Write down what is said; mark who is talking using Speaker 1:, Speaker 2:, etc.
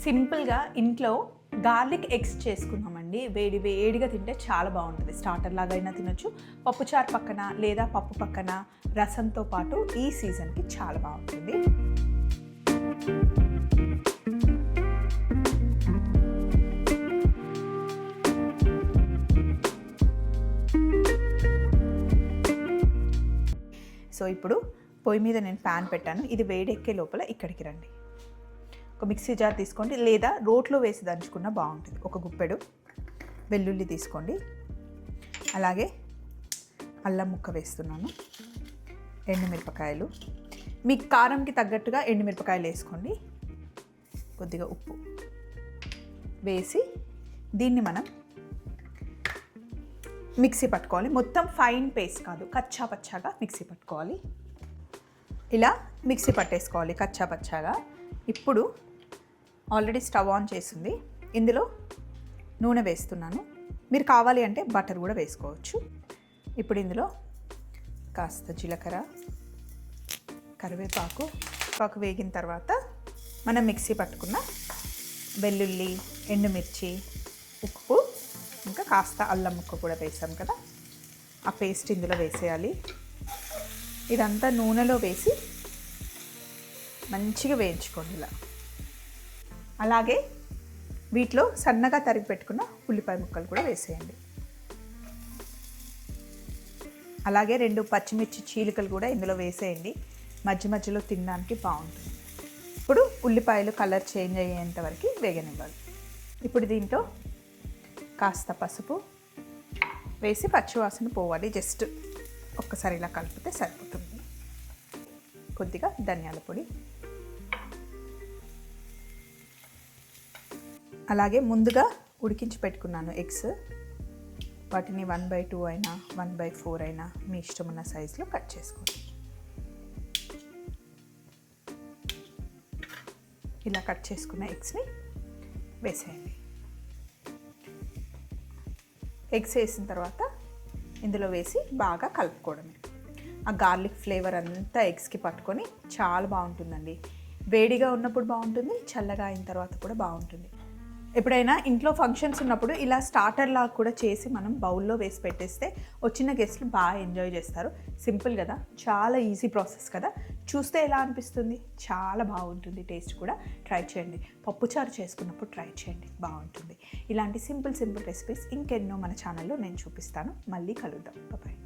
Speaker 1: సింపుల్గా ఇంట్లో garlic eggs చేసుకున్నామండి. వేడిగా తింటే చాలా బాగుంటుంది. స్టార్టర్ లాగా అయినా తినొచ్చు, పప్పుచారు పక్కన లేదా పప్పు పక్కన రసంతో పాటు ఈ సీజన్కి చాలా బాగుంటుంది. సో ఇప్పుడు పొయ్యి మీద నేను ప్యాన్ పెట్టాను. ఇది వేడెక్కే లోపల ఇక్కడికి రండి. ఒక మిక్సీ జార్ తీసుకోండి, లేదా రోట్లో వేసి దంచుకున్న బాగుంటుంది. ఒక గుప్పెడు వెల్లుల్లి తీసుకోండి, అలాగే అల్లం ముక్క వేస్తున్నాను, ఎండుమిరపకాయలు, మీ కారంకి తగ్గట్టుగా ఎండుమిరపకాయలు వేసుకోండి, కొద్దిగా ఉప్పు వేసి దీన్ని మనం మిక్సీ పట్టుకోవాలి. మొత్తం ఫైన్ పేస్ట్ కాదు, కచ్చా పచ్చాగా మిక్సీ పట్టుకోవాలి. ఇలా మిక్సీ పట్టేసుకోవాలి కచ్చా పచ్చాగా. ఇప్పుడు ఆల్రెడీ స్టవ్ ఆన్ చేసింది, ఇందులో నూనె వేస్తున్నాను. మీరు కావాలి అంటే బటర్ కూడా వేసుకోవచ్చు. ఇప్పుడు ఇందులో కాస్త జీలకర్ర, కరివేపాకు వేగిన తర్వాత మనం మిక్సీ పట్టుకున్న వెల్లుల్లి, ఎండుమిర్చి, ఉప్పు, ఇంకా కాస్త అల్లం ముక్క కూడా వేసాం కదా, ఆ పేస్ట్ ఇందులో వేసేయాలి. ఇదంతా నూనెలో వేసి మంచిగా వేయించుకోండి ఇలా. అలాగే వీటిలో సన్నగా తరిగి పెట్టుకున్న ఉల్లిపాయ ముక్కలు కూడా వేసేయండి. అలాగే 2 పచ్చిమిర్చి చీలికలు కూడా ఇందులో వేసేయండి, మధ్యలో తినడానికి బాగుంటుంది. ఇప్పుడు ఉల్లిపాయలు కలర్ చేంజ్ అయ్యేంత వరకు వేగనివ్వాలి. ఇప్పుడు దీంట్లో కాస్త పసుపు వేసి పచ్చివాసన పోవాలి. జస్ట్ ఒక్కసారి ఇలా కలిపితే సరిపోతుంది. కొద్దిగా ధనియాల పొడి, అలాగే ముందుగా ఉడికించి పెట్టుకున్నాను ఎగ్స్, వాటిని 1/2 అయినా 1/4 అయినా మీ ఇష్టం ఉన్న సైజులో కట్ చేసుకోండి. ఇలా కట్ చేసుకున్న ఎగ్స్ని వేసేయండి. ఎగ్స్ వేసిన తర్వాత ఇందులో వేసి బాగా కలుపుకోవడమే. ఆ గార్లిక్ ఫ్లేవర్ అంతా ఎగ్స్కి పట్టుకొని చాలా బాగుంటుందండి. వేడిగా ఉన్నప్పుడు బాగుంటుంది, చల్లగా అయిన తర్వాత కూడా బాగుంటుంది. ఎప్పుడైనా ఇంట్లో ఫంక్షన్స్ ఉన్నప్పుడు ఇలా స్టార్టర్ లాగా కూడా చేసి మనం బౌల్లో వేసి పెట్టేస్తే వచ్చిన గెస్ట్లు బాగా ఎంజాయ్ చేస్తారు. సింపుల్ కదా, చాలా ఈజీ ప్రాసెస్ కదా. చూస్తే ఎలా అనిపిస్తుంది, చాలా బాగుంటుంది. టేస్ట్ కూడా ట్రై చేయండి. పప్పుచారు చేసుకున్నప్పుడు ట్రై చేయండి, బాగుంటుంది. ఇలాంటి సింపుల్ రెసిపీస్ ఇంకెన్నో మన ఛానల్లో నేను చూపిస్తాను. మళ్ళీ కలుద్దాం. బాయ్.